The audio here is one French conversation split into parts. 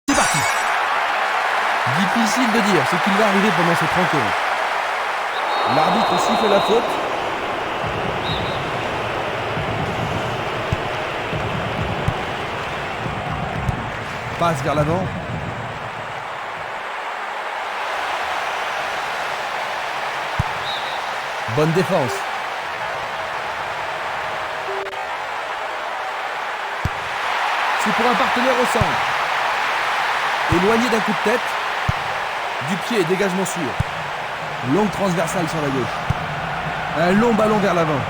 C'est parti. Difficile de dire ce qu'il va arriver pendant cette rencontre. L'arbitre siffle la faute. Passe vers l'avant. Bonne défense. C'est pour un partenaire au centre. Éloigné d'un coup de tête. Du pied, dégagement sûr. Longue transversale sur la gauche. Un long ballon vers l'avant.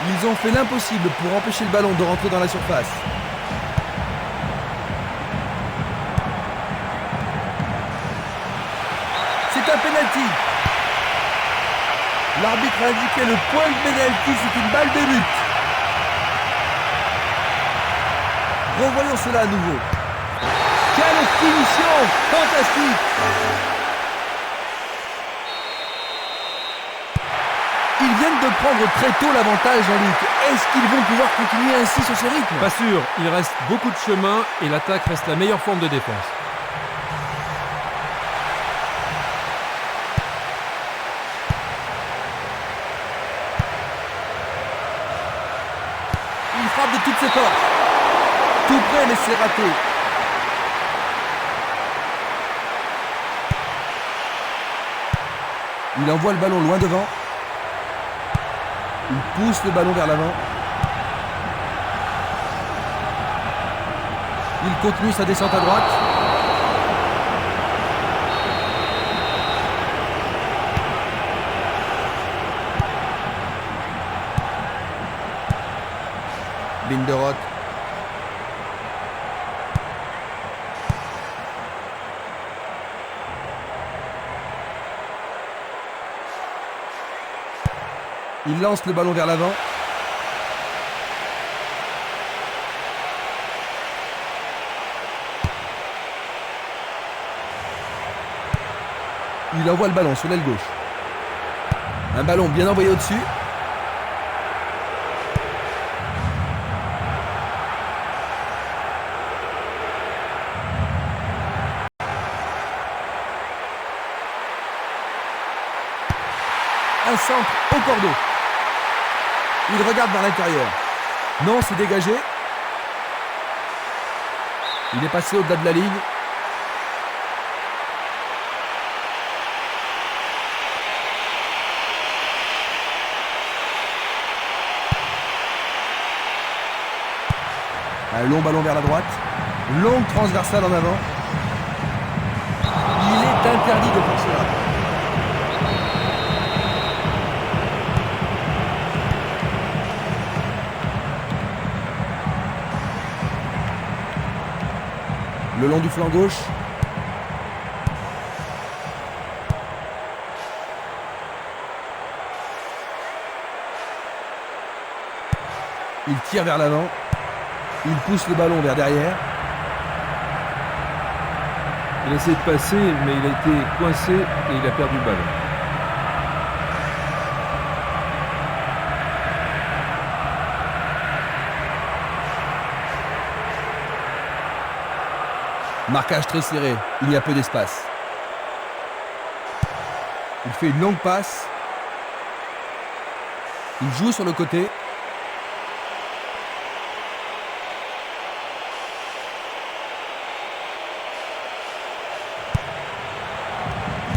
Ils ont fait l'impossible pour empêcher le ballon de rentrer dans la surface. C'est un penalty. L'arbitre a indiqué le point de penalty, c'est une balle de but. Revoyons cela à nouveau. Quelle finition fantastique! Ils viennent de prendre très tôt l'avantage, Jean-Luc. Est-ce qu'ils vont pouvoir continuer ainsi sur ce rythme? Pas sûr, il reste beaucoup de chemin et l'attaque reste la meilleure forme de défense. Il frappe de toutes ses forces. Tout près, mais c'est raté. Il envoie le ballon loin devant. Il pousse le ballon vers l'avant. Il continue sa descente à droite. Binderot. Il lance le ballon vers l'avant. Il envoie le ballon sur l'aile gauche. Un ballon bien envoyé au-dessus. Un centre au cordeau. Il regarde vers l'intérieur. Non, c'est dégagé. Il est passé au-delà de la ligne. Un long ballon vers la droite. Longue transversale en avant. Il est interdit de faire cela. Le long du flanc gauche. Il tire vers l'avant. Il pousse le ballon vers derrière. Il a essayé de passer, mais il a été coincé et il a perdu le ballon. Marquage très serré, il y a peu d'espace. Il fait une longue passe. Il joue sur le côté.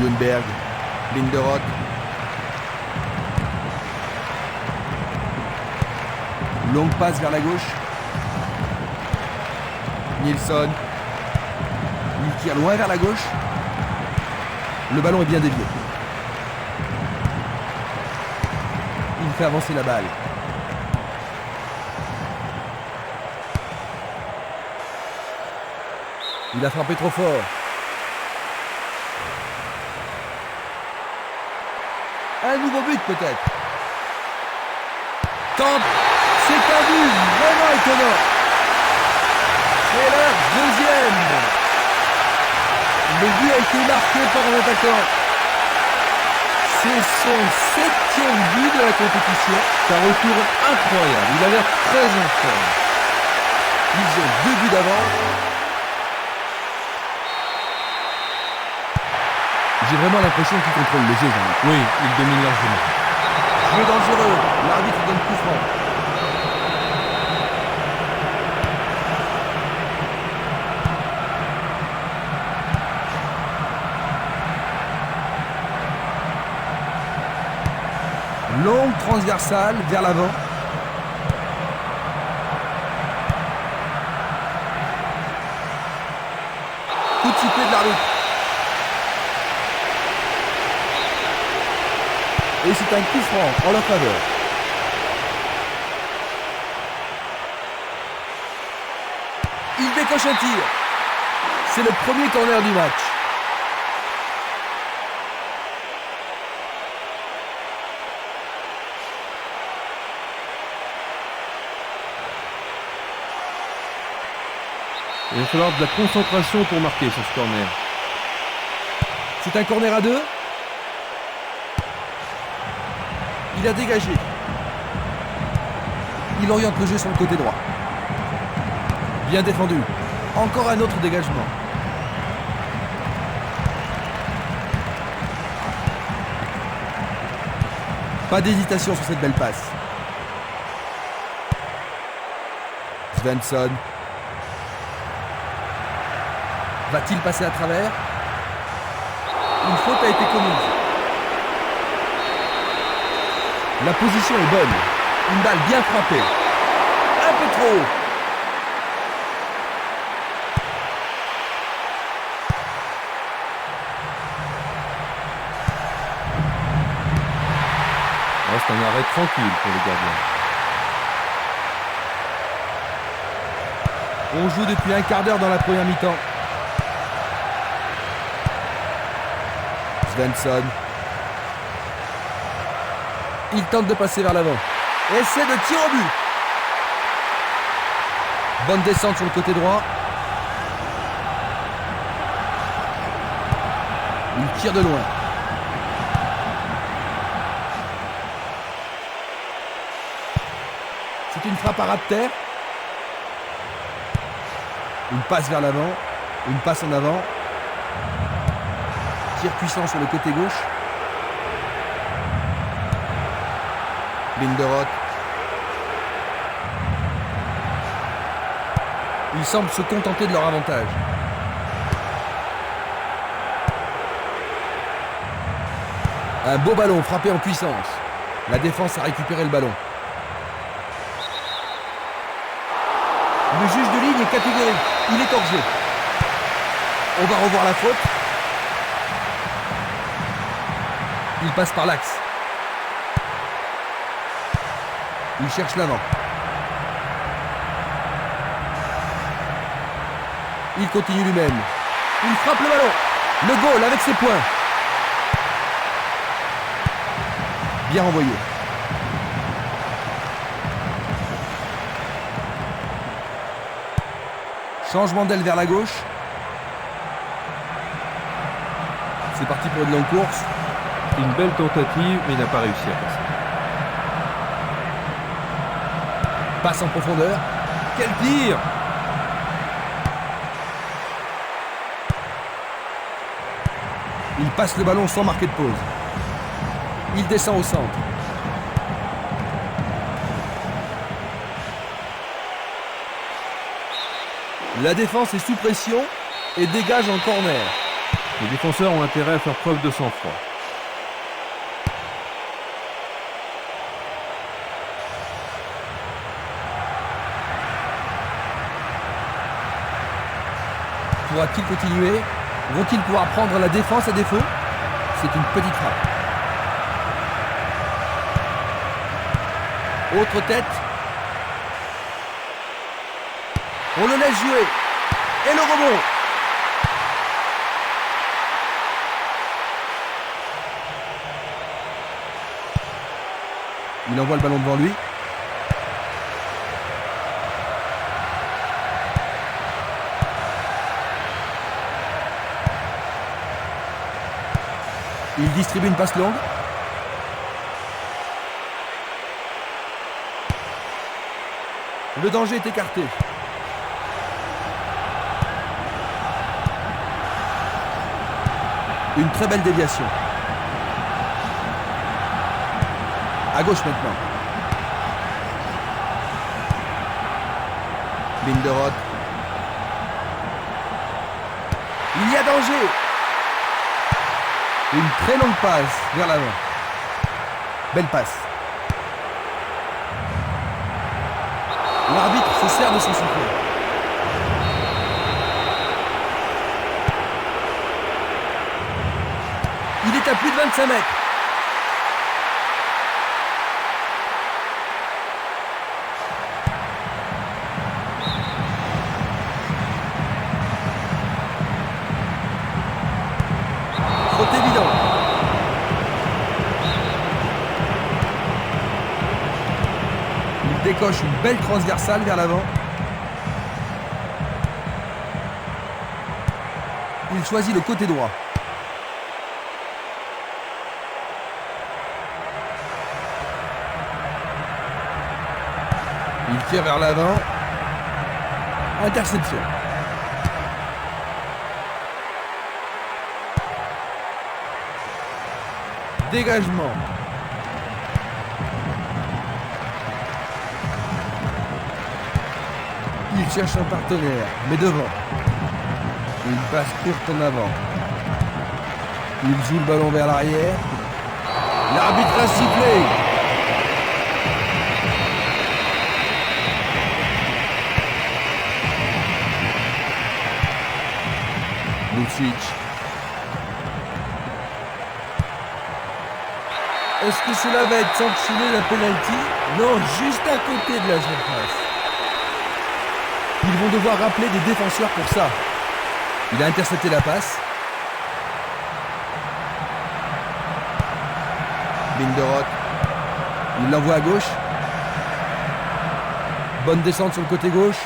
Ljungberg, Linderoth. Longue passe vers la gauche. Nilsson. Il tire loin vers la gauche. Le ballon est bien dévié. Il fait avancer la balle. Il a frappé trop fort. Un nouveau but peut-être. Tente. C'est un but vraiment étonnant. C'est leur deuxième. Le but a été marqué par un attaquant. C'est son 7e but de la compétition. C'est un retour incroyable. Il a l'air très en forme. Ils ont 2 buts d'avance. J'ai vraiment l'impression qu'il contrôle le jeu, Jean-Luc. Oui, il domine largement. Jeu dangereux. L'arbitre donne coup franc. Longue transversale vers l'avant. Coup de sifflet de l'arbitre. Et c'est un coup franc en leur faveur. Il décoche un tir. C'est le premier corner du match. Il va falloir de la concentration pour marquer sur ce corner. C'est un corner à 2. Il a dégagé. Il oriente le jeu sur le côté droit. Bien défendu. Encore un autre dégagement. Pas d'hésitation sur cette belle passe. Svensson. Va-t-il passer à travers? Une faute a été commise. La position est bonne. Une balle bien frappée. Un peu trop haut. C'est un arrêt tranquille pour le gardien. On joue depuis un quart d'heure dans la première mi-temps. Svensson. Il tente de passer vers l'avant. Essai de tir au but. Bonne descente sur le côté droit. Il tire de loin. C'est une frappe à ras de terre. Une passe vers l'avant. Une passe en avant. Tir puissant sur le côté gauche. Linderoth. Ils semblent se contenter de leur avantage. Un beau ballon frappé en puissance. La défense a récupéré le ballon. Le juge de ligne est catégorique. Il est hors jeu. On va revoir la faute. Il passe par l'axe. Il cherche l'avant. Il continue lui-même. Il frappe le ballon. Le goal avec ses poings. Bien renvoyé. Changement d'aile vers la gauche. C'est parti pour une longue course. Une belle tentative, mais il n'a pas réussi à passer. Passe en profondeur. Quel tir! Il passe le ballon sans marquer de pause. Il descend au centre. La défense est sous pression et dégage en corner. Les défenseurs ont intérêt à faire preuve de sang-froid. Pourra-t-il continuer? Vont-ils pouvoir prendre la défense à défaut? C'est une petite frappe. Autre tête. On le laisse jouer. Et le rebond. Il envoie le ballon devant lui. Il distribue une passe longue. Le danger est écarté. Une très belle déviation. À gauche maintenant. Binderot. Il y a danger. Une très longue passe vers l'avant. Belle passe. L'arbitre se sert de son sifflet. Il est à plus de 25 mètres. Faute évidente. Il décoche une belle transversale vers l'avant. Il choisit le côté droit. Il tire vers l'avant. Interception. Dégagement. Il cherche un partenaire, mais devant. Une passe courte en avant. Il joue le ballon vers l'arrière. L'arbitre a sifflé. Lucic. Est-ce que cela va être sanctionné la penalty? Non, juste à côté de la surface. Ils vont devoir rappeler des défenseurs pour ça. Il a intercepté la passe. Binderot. Il l'envoie à gauche. Bonne descente sur le côté gauche.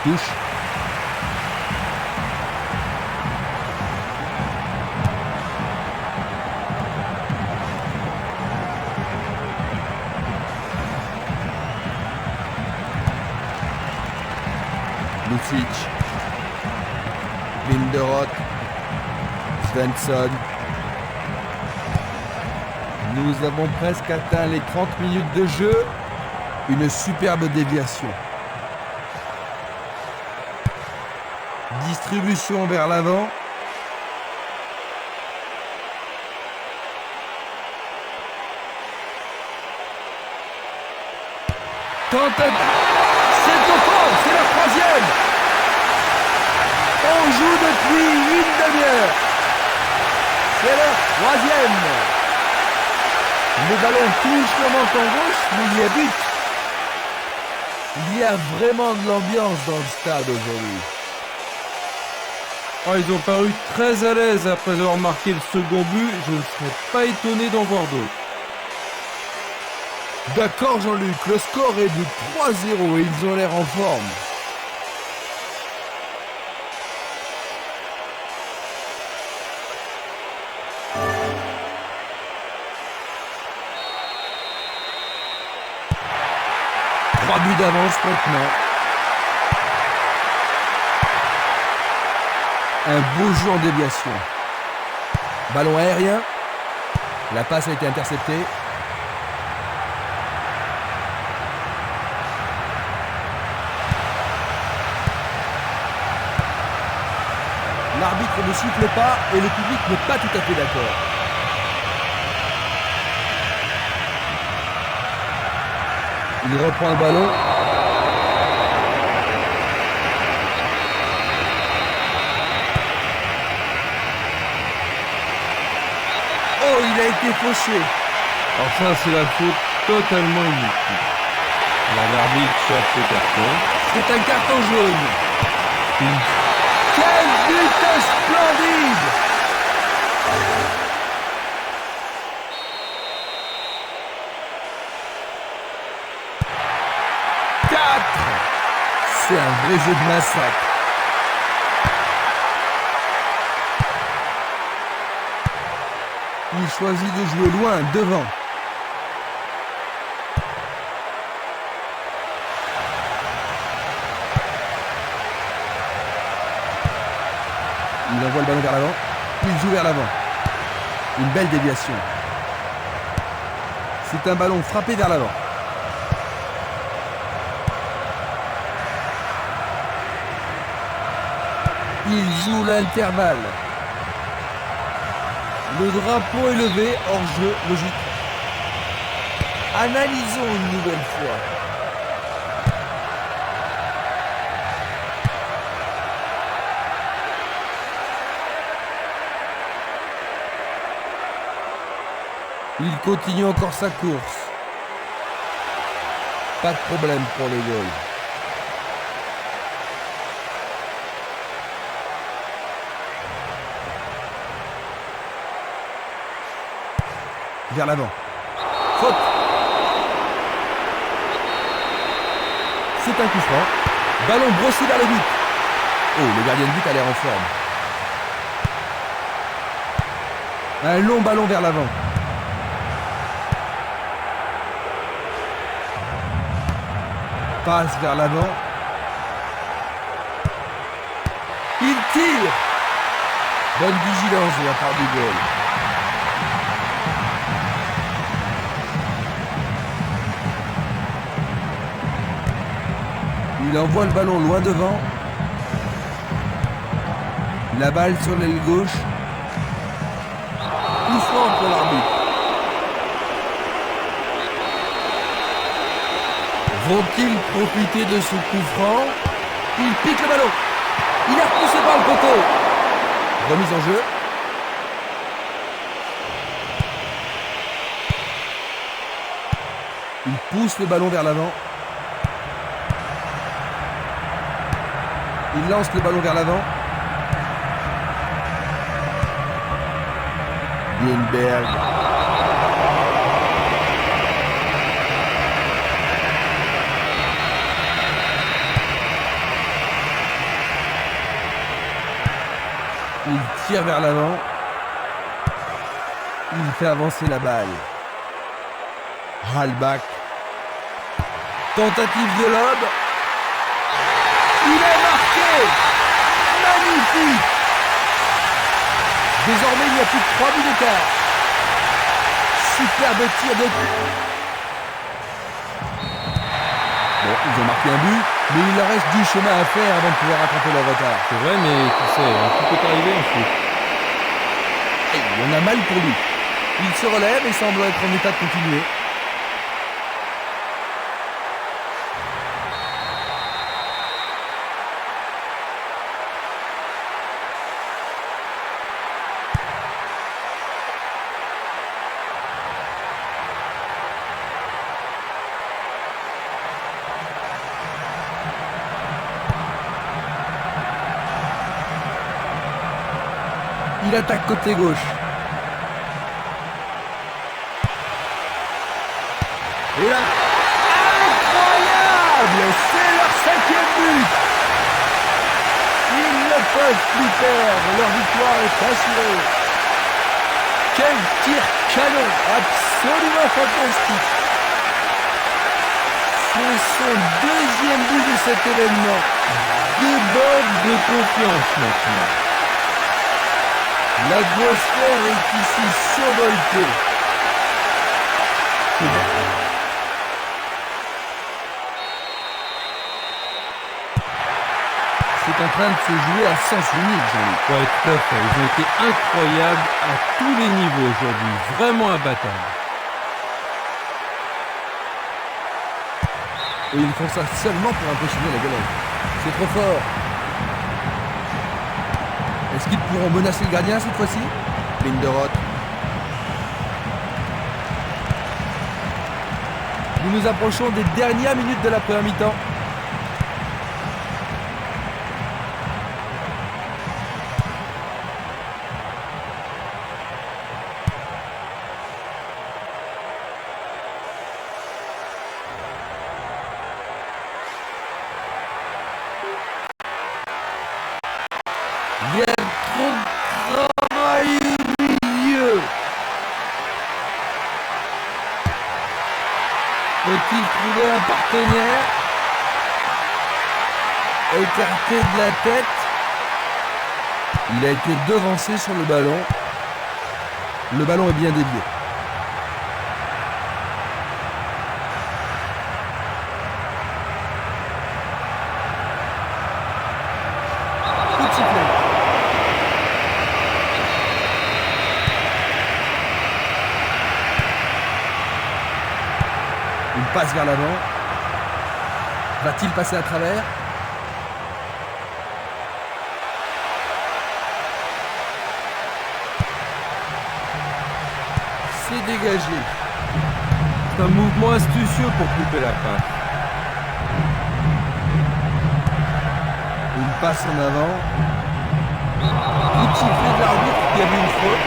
Touche. Lucic, Binderot, Svensson. Nous avons presque atteint les 30 minutes de jeu. Une superbe déviation. Distribution vers l'avant. C'est au fond, c'est la troisième. On joue depuis une demi-heure. C'est la troisième. Le ballon touche le menton gauche, mais il y a but. Il y a vraiment de l'ambiance dans le stade aujourd'hui. Oh, ils ont paru très à l'aise après avoir marqué le second but. Je ne serais pas étonné d'en voir d'autres. D'accord Jean-Luc, le score est de 3-0 et ils ont l'air en forme. Trois buts d'avance maintenant. Un beau jeu en déviation. Ballon aérien. La passe a été interceptée. L'arbitre ne siffle pas et le public n'est pas tout à fait d'accord. Il reprend le ballon. Oh, il a été fauché. Alors ça, c'est la faute totalement inutile. L'arbitre cherche le carton. C'est un carton jaune. Quel but splendide! C'est un vrai jeu de massacre. Il choisit de jouer loin, devant. Il envoie le ballon vers l'avant. Il joue vers l'avant. Une belle déviation. C'est un ballon frappé vers l'avant. Il joue l'intervalle. Le drapeau est levé, hors jeu, logique. Analysons une nouvelle fois. Il continue encore sa course. Pas de problème pour les goals. Vers l'avant. Faute. C'est un coup franc. Ballon brossé vers le but. Oh, le gardien de but a l'air en forme. Un long ballon vers l'avant. Passe vers l'avant. Il tire. Bonne vigilance de la part du goal. Il envoie le ballon loin devant. La balle sur l'aile gauche. Coup franc pour l'arbitre. Vont-ils profiter de ce coup franc? Il pique le ballon. Il est repoussé par le poteau. Remise en jeu. Il pousse le ballon vers l'avant. Il lance le ballon vers l'avant. Wienberg. Il tire vers l'avant. Il fait avancer la balle. Halbach. Tentative de lob. Il est marqué. Magnifique. Désormais, il n'y a plus que 3 buts d'écart. Superbe tir de... Bon, ils ont marqué un but, mais il leur reste du chemin à faire avant de pouvoir rattraper leur retard. C'est vrai, mais tu sais, tout peut arriver en foot. Et il en a mal pour lui. Il se relève et semble être en état de continuer. Il attaque côté gauche. Et là, incroyable! C'est leur 5e but! Ils ne peuvent plus perdre. Leur victoire est assurée. Quel tir canon! Absolument fantastique! C'est son 2e but de cet événement. Déborde de confiance maintenant. L'atmosphère est ici survoltée. C'est en train de se jouer à sens unique, Jean-Luc. Ouais, tout à fait. Ils ont été incroyables à tous les niveaux aujourd'hui. Vraiment imbattables. Et ils font ça seulement pour impressionner la galette. C'est trop fort. Est-ce qu'ils pourront menacer le gardien cette fois-ci? Ligne de Roth. Nous nous approchons des dernières minutes de la première mi-temps. Il y a trop de travail au milieu. Faut-il trouver un partenaire? Écarté de la tête. Il a été devancé sur le ballon. Le ballon est bien dévié. Coup de sifflet. Il passe vers l'avant. Va-t-il passer à travers? C'est dégagé. C'est un mouvement astucieux pour couper la passe. Il passe en avant. Coup de sifflet de l'arbitre qui a vu une faute.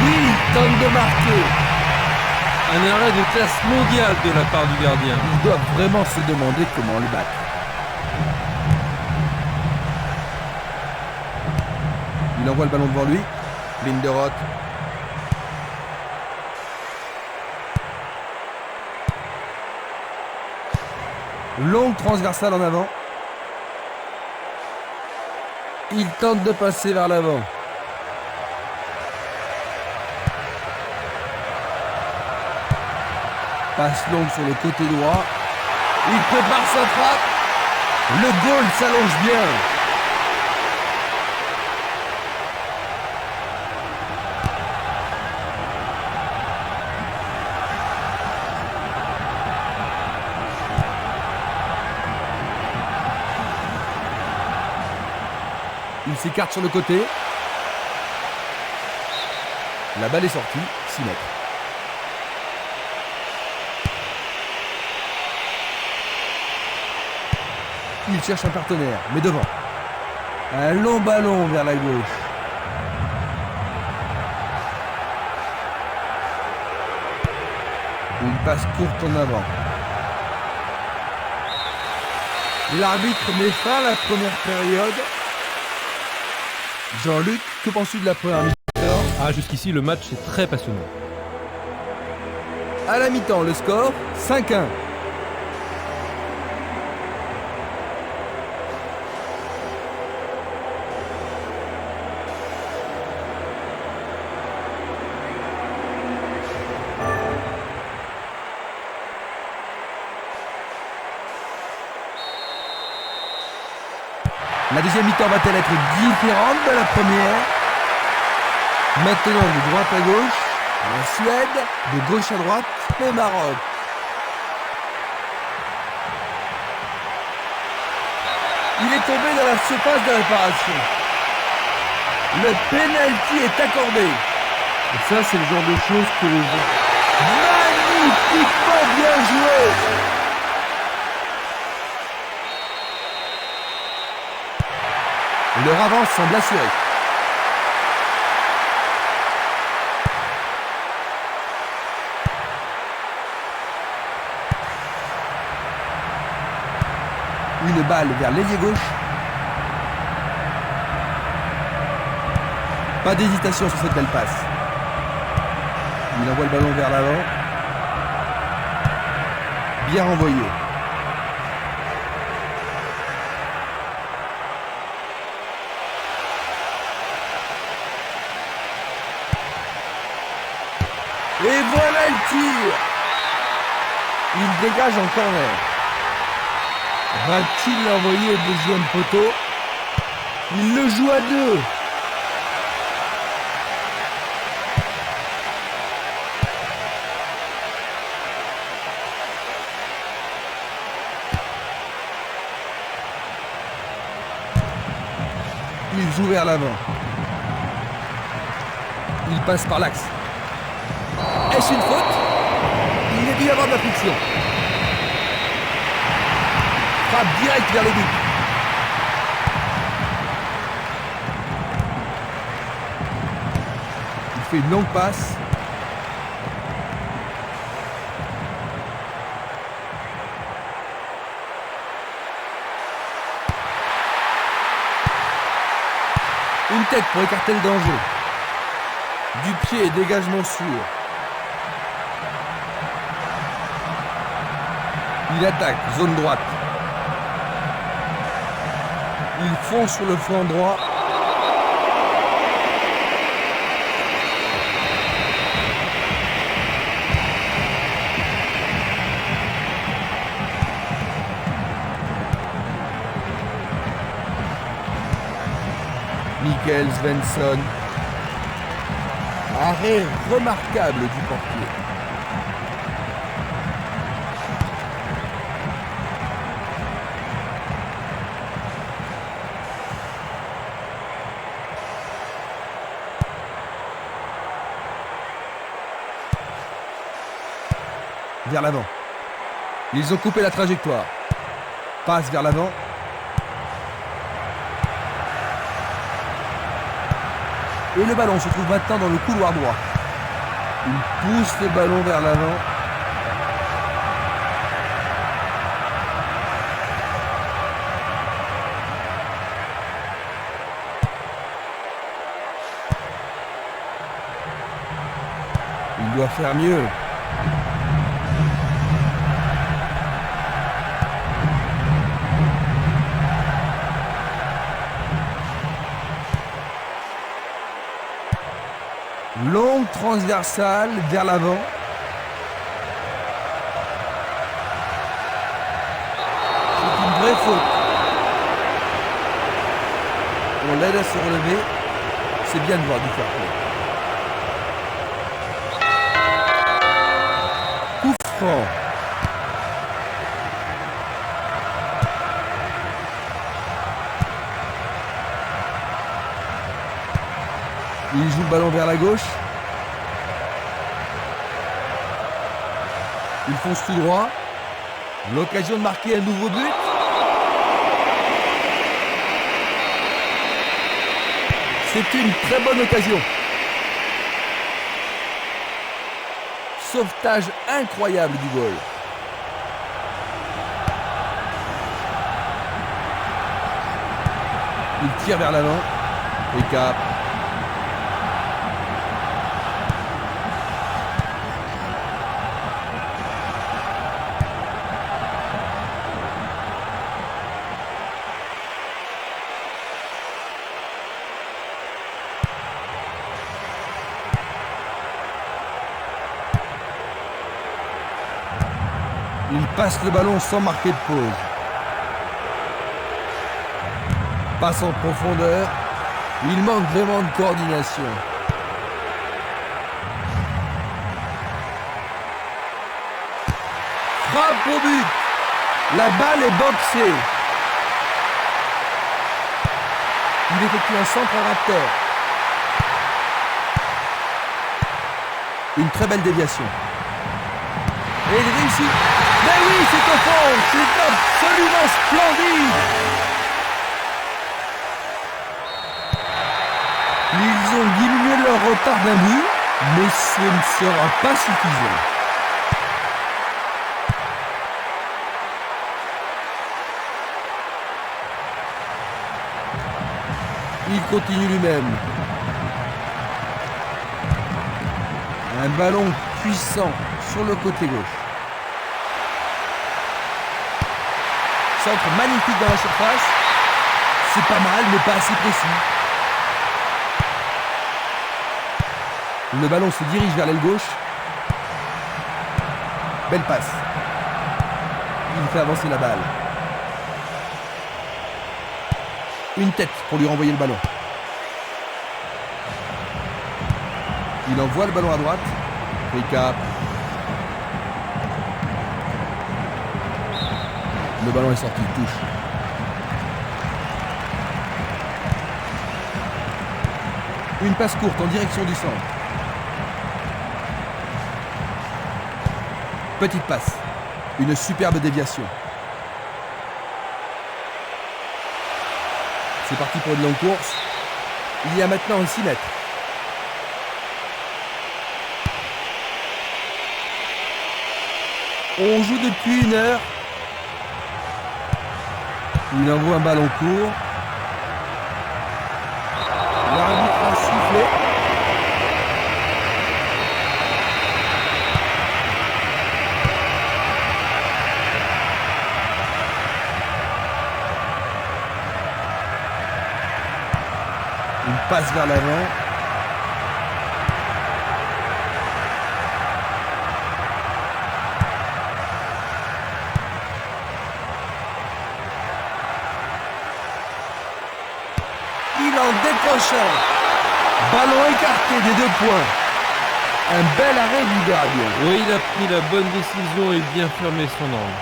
Oui, il tente de marquer. Un arrêt de classe mondiale de la part du gardien. Ils doivent vraiment se demander comment le battre. Il envoie le ballon devant lui. Ligne de Roth. Longue transversale en avant. Il tente de passer vers l'avant. Passe longue sur le côté droit. Il prépare sa frappe. Le goal s'allonge bien. Il s'écarte sur le côté. La balle est sortie, 6 mètres. Il cherche un partenaire, mais devant. Un long ballon vers la gauche. Une passe courte en avant. L'arbitre met fin à la première période. Jean-Luc, que penses-tu de la première mi-temps? Ah, jusqu'ici, le match est très passionnant. À la mi-temps, le score 5-1. La deuxième mi-temps va-t-elle être différente de la première? Maintenant de droite à gauche, la Suède, de gauche à droite, le Maroc. Il est tombé dans la surface de réparation. Le penalty est accordé. Et ça, c'est le genre de choses que les gens... Magnifiquement bien joué. Leur avance semble assurée. Une balle vers l'ailier gauche. Pas d'hésitation sur cette belle passe. Il envoie le ballon vers l'avant. Bien renvoyé. Et voilà le tir. Il dégage en corner. Va-t-il l'envoyer au deuxième poteau? Il le joue à deux. Il joue vers l'avant. Il passe par l'axe. Est-ce une faute? Il y a dû y avoir de la friction. Frappe direct vers le but. Il fait une longue passe. Une tête pour écarter le danger. Du pied et dégagement sûr. Il attaque, zone droite. Il fonce sur le flanc droit. Mikkel Svensson. Arrêt remarquable du portier. Vers l'avant. Ils ont coupé la trajectoire. Passe vers l'avant. Et le ballon se trouve maintenant dans le couloir droit. Il pousse le ballon vers l'avant. Il doit faire mieux. Longue transversale vers l'avant. C'est une vraie faute. On l'aide à se relever. C'est bien de voir du fair play. Coup franc. Il joue le ballon vers la gauche. Il fonce tout droit. L'occasion de marquer un nouveau but. C'est une très bonne occasion. Sauvetage incroyable du goal. Il tire vers l'avant. Et cap. Il passe le ballon sans marquer de pause. Passe en profondeur. Il manque vraiment de coordination. Frappe au but. La balle est boxée. Il effectue un centre à Raptor. Une très belle déviation. Et il réussit. Mais oui, c'est au fond. C'est absolument splendide. Ils ont diminué leur retard d'un but, mais ce ne sera pas suffisant. Il continue lui-même. Un ballon puissant sur le côté gauche. Centre magnifique dans la surface. C'est pas mal, mais pas assez précis. Le ballon se dirige vers l'aile gauche. Belle passe. Il fait avancer la balle. Une tête pour lui renvoyer le ballon. Il envoie le ballon à droite. Recap. Le ballon est sorti, touche. Une passe courte en direction du centre. Petite passe. Une superbe déviation. C'est parti pour une longue course. Il y a maintenant un 6 mètres. On joue depuis 1 heure. Il envoie un ballon court. L'arbitre a sifflé. Une passe vers l'avant. Il en décroche un. Ballon écarté des 2 points. Un bel arrêt du gardien. Oui, il a pris la bonne décision et bien fermé son angle.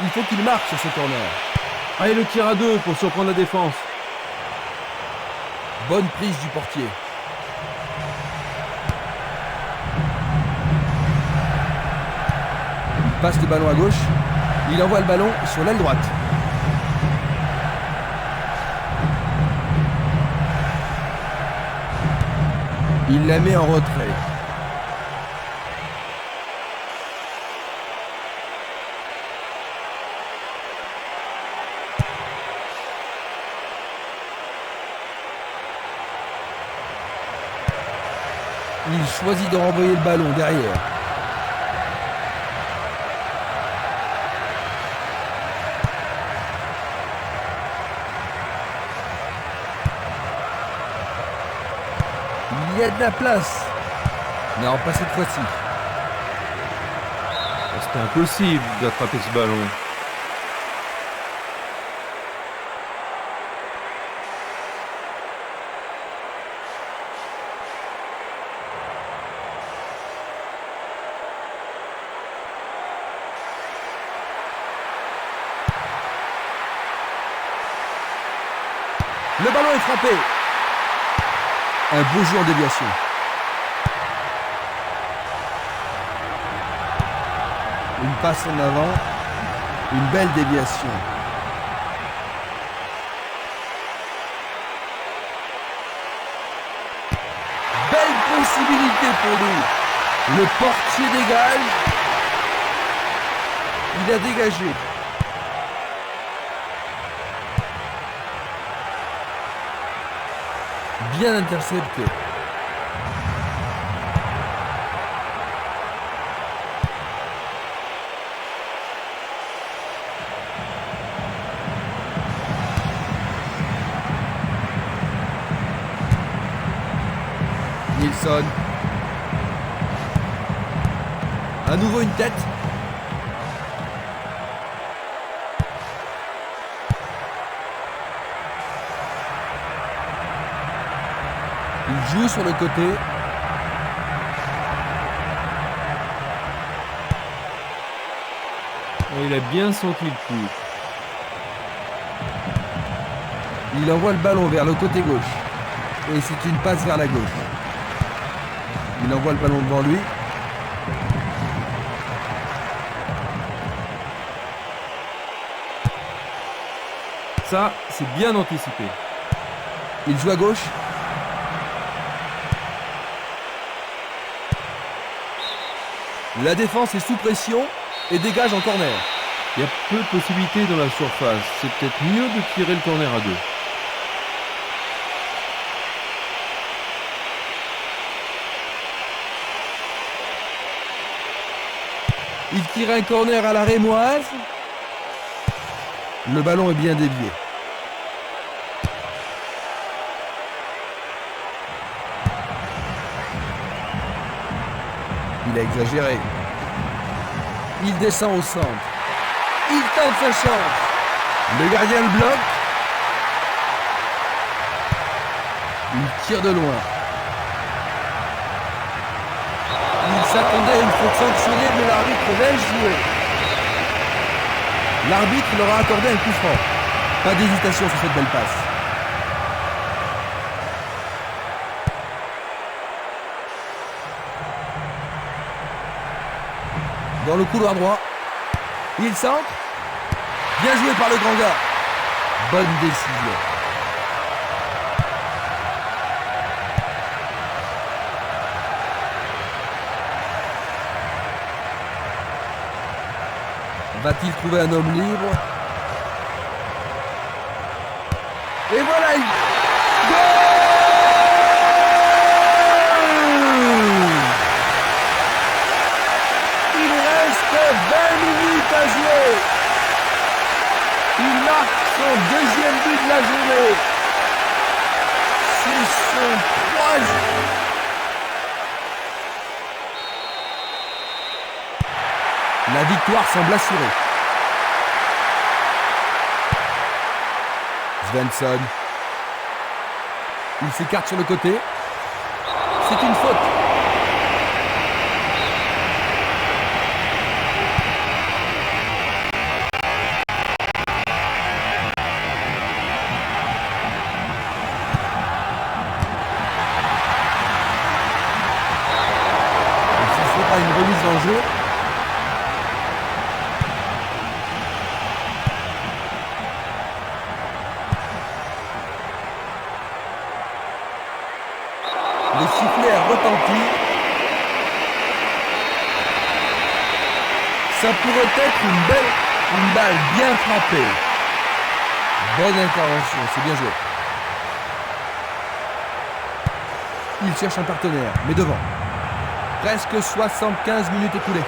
Il faut qu'il marque sur ce corner. Allez, le tir à 2 pour surprendre la défense. Bonne prise du portier. Il passe le ballon à gauche. Il envoie le ballon sur l'aile droite. Il la met en retrait. Il choisit de renvoyer le ballon derrière. Il y a de la place. Non, pas cette fois-ci. C'était impossible d'attraper ce ballon. Le ballon est frappé. Un beau jeu en déviation. Une passe en avant. Une belle déviation. Belle possibilité pour nous. Le portier dégage. Il a dégagé. Bien intercepté. Nilsson. À nouveau une tête. Il joue sur le côté. Et il a bien senti le coup. Il envoie le ballon vers le côté gauche. Et c'est une passe vers la gauche. Il envoie le ballon devant lui. Ça, c'est bien anticipé. Il joue à gauche. La défense est sous pression et dégage en corner. Il y a peu de possibilités dans la surface. C'est peut-être mieux de tirer le corner à 2. Il tire un corner à la rémoise. Le ballon est bien dévié. Il a exagéré. Il descend au centre. Il tente sa chance. Le gardien le bloque. Il tire de loin. Il s'attendait à une faute sanctionnée, mais l'arbitre laisse jouer. L'arbitre leur a accordé un coup franc. Pas d'hésitation sur cette belle passe. Dans le couloir droit. Il centre. Bien joué par le grand gars. Bonne décision. Va-t-il trouver un homme libre? Et voilà, Goal! Il reste 20 minutes à jouer. Il marque son deuxième but de la journée. C'est son troisième. La victoire semble assurée. Svensson. Il s'écarte sur le côté. C'est une faute. Si ce n'est pas une remise en jeu. Le sifflet a retenti. Ça pourrait être une balle bien frappée. Bonne intervention, c'est bien joué. Il cherche un partenaire, mais devant. Presque 75 minutes écoulées.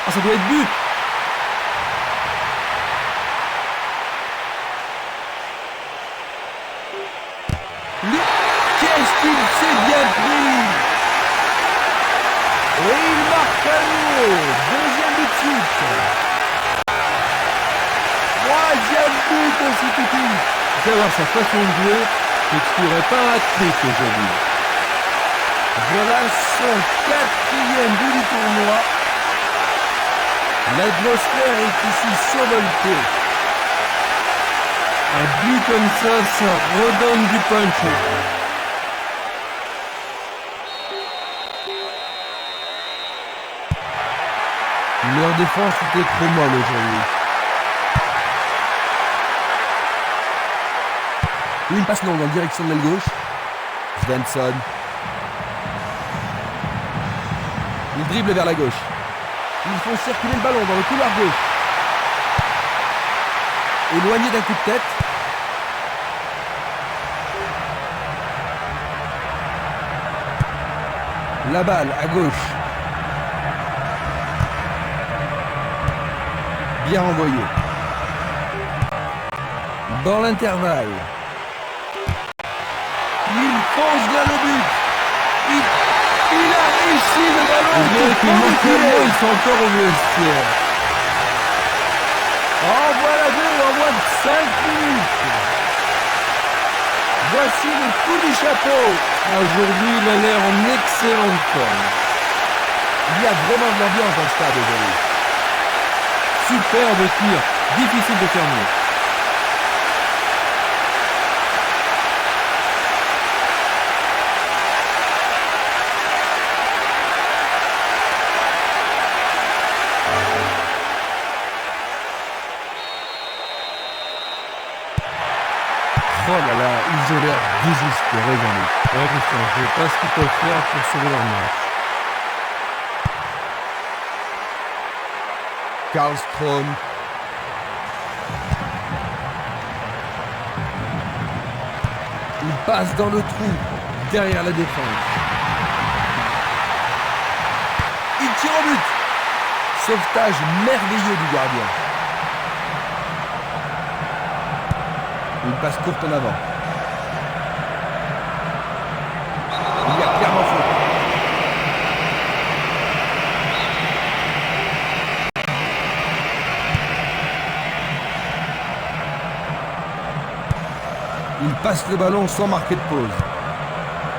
Ah, ça doit être but. Qu'est-ce qu'il s'est bien pris! Et il marque à nouveau. Deuxième but de suite. Troisième but consécutif. Vous allez voir sa façon de jouer, n'exclurait pas un hat-trick aujourd'hui. Voilà son quatrième but du tournoi. L'atmosphère est ici survoltée. Un but comme ça redonne du punch. Leur défense était trop molle aujourd'hui. Une passe longue en direction de l'aile gauche. Svensson. Il dribble vers la gauche. Ils font circuler le ballon dans le couloir gauche. Éloigné d'un coup de tête. La balle à gauche. Bien envoyé. Dans l'intervalle. Il fonce vers le but. Il a réussi le ballon. Ils sont encore au vestiaire. En voilà deux en moins de 5 minutes. Voici le coup du chapeau. Aujourd'hui, il a l'air en excellente forme. Il y a vraiment de l'ambiance dans le stade aujourd'hui. Superbe tir, difficile de faire mieux. Oh là là, ils ont l'air désespérés dans les... Ouais, Christian, je ne sais pas ce qu'ils peuvent faire pour sauver leur match. Karlström. Il passe dans le trou, derrière la défense. Il tire au but. Sauvetage merveilleux du gardien. Une passe courte en avant. passe le ballon sans marquer de pause.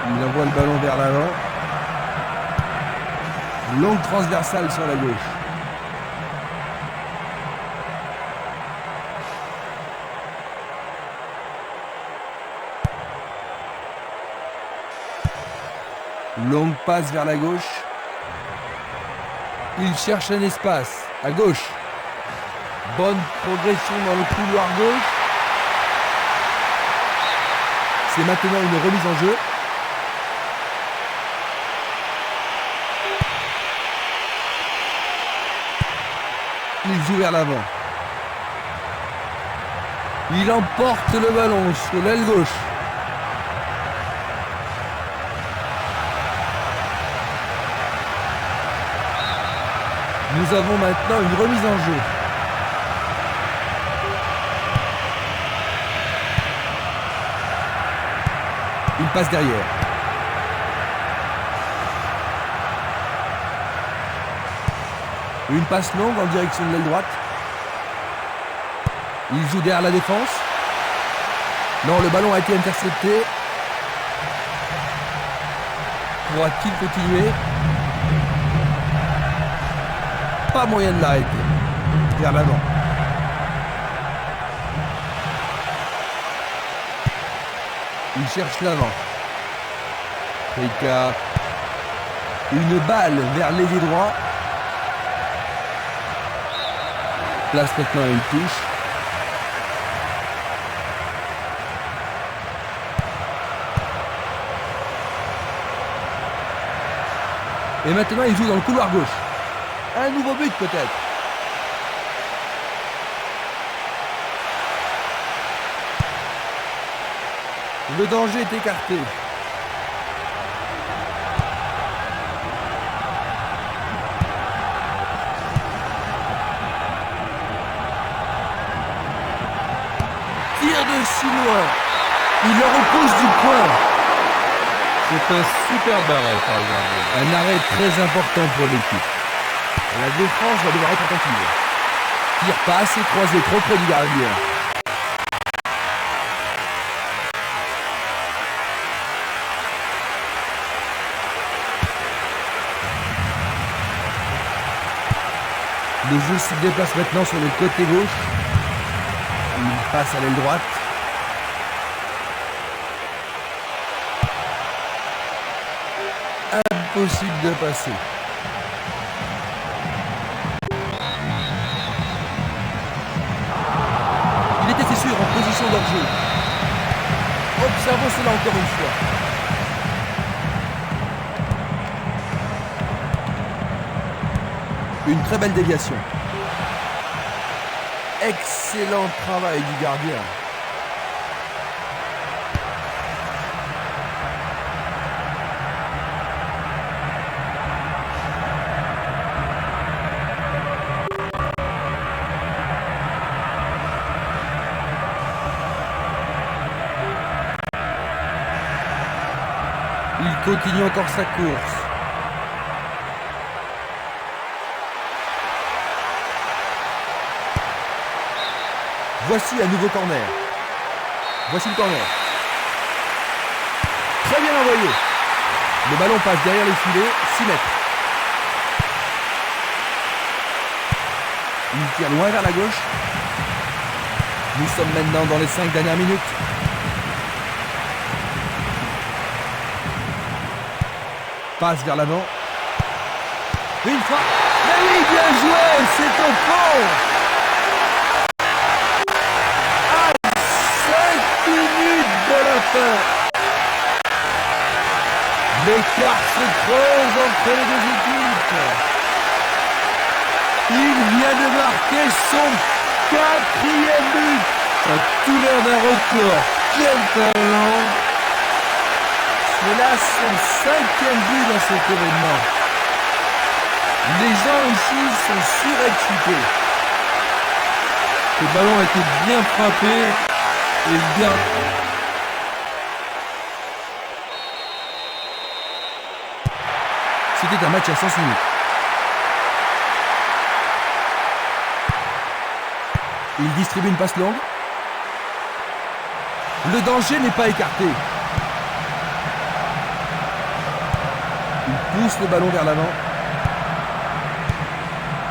Il envoie le ballon vers l'avant. Longue transversale sur la gauche. Longue passe vers la gauche. Il cherche un espace à gauche. Bonne progression dans le couloir gauche. C'est maintenant une remise en jeu. Il joue vers l'avant. Il emporte le ballon sur l'aile gauche. Nous avons maintenant une remise en jeu. Il passe derrière. Une passe longue en direction de l'aile droite. Il joue derrière la défense. Non, le ballon a été intercepté. Pourra-t-il continuer? Pas moyen de l'arrêter. Vers l'avant. Il cherche l'avant. Reika. Une balle vers l'ailier droit. Place maintenant à une touche. Et maintenant il joue dans le couloir gauche. Un nouveau but peut-être. Le danger est écarté. Tire de si loin. Il le repousse du point. C'est un superbe arrêt par le gardien. Un arrêt très important pour l'équipe. La défense va devoir être attentive. Tire pas assez croisé, trop près du gardien. Le jeu se déplace maintenant sur le côté gauche. Il passe à l'aile droite. Impossible de passer. Il était sûr en position d'hors-jeu. Observons cela encore une fois. Une très belle déviation. Excellent travail du gardien. Il continue encore sa course. Voici un nouveau corner. Voici le corner. Très bien envoyé. Le ballon passe derrière les filets, 6 mètres. Il tire loin vers la gauche. Nous sommes maintenant dans les 5 dernières minutes. Passe vers l'avant. Une frappe. Mais oui, bien joué, c'est au fond. L'écart se creuse entre les deux équipes. Il vient de marquer son 4e but. Ça a tout l'air d'un record. Quel talent! C'est là son 5e but dans cet événement. Les gens ici sont surexcités. Le ballon a été bien frappé et bien. C'était un match à sens unique. Il distribue une passe longue. Le danger n'est pas écarté. Il pousse le ballon vers l'avant.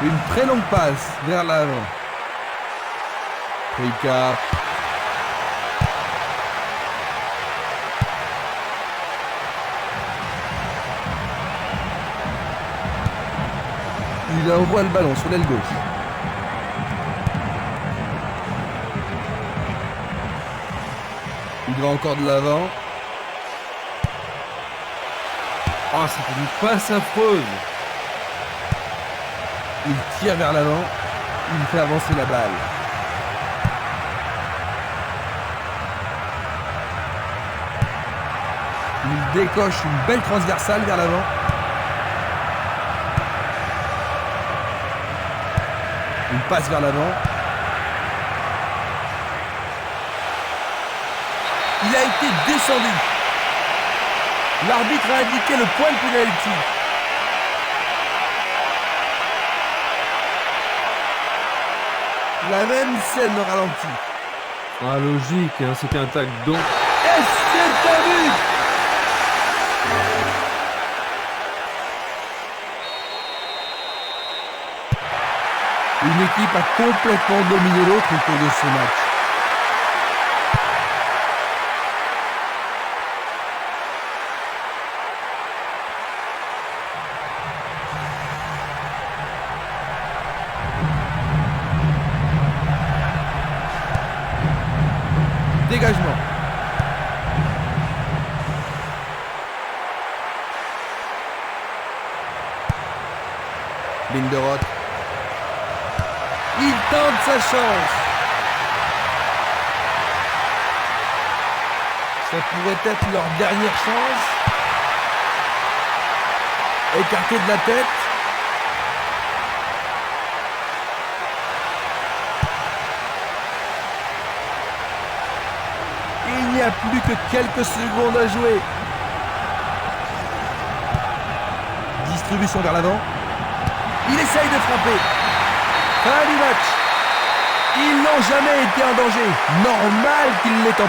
Une très longue passe vers l'avant. Ricard. Il envoie le ballon sur l'aile gauche. Il va encore de l'avant. Oh, c'est une passe affreuse. Il tire vers l'avant. Il fait avancer la balle. Il décoche une belle transversale vers l'avant. Une passe vers l'avant. Il a été descendu. L'arbitre a indiqué le point de pénalty. La même scène au ralenti. Ah, logique, hein, c'était un tac donc. Et c'est un but! Une équipe a complètement dominé l'autre au cours de ce match. Dégagement. Linderoth. Il tente sa chance. Ça pourrait être leur dernière chance. Écarté de la tête. Il n'y a plus que quelques secondes à jouer. Distribution vers l'avant. Il essaye de frapper. Fin du match. Ils n'ont jamais été en danger. Normal qu'ils l'aient en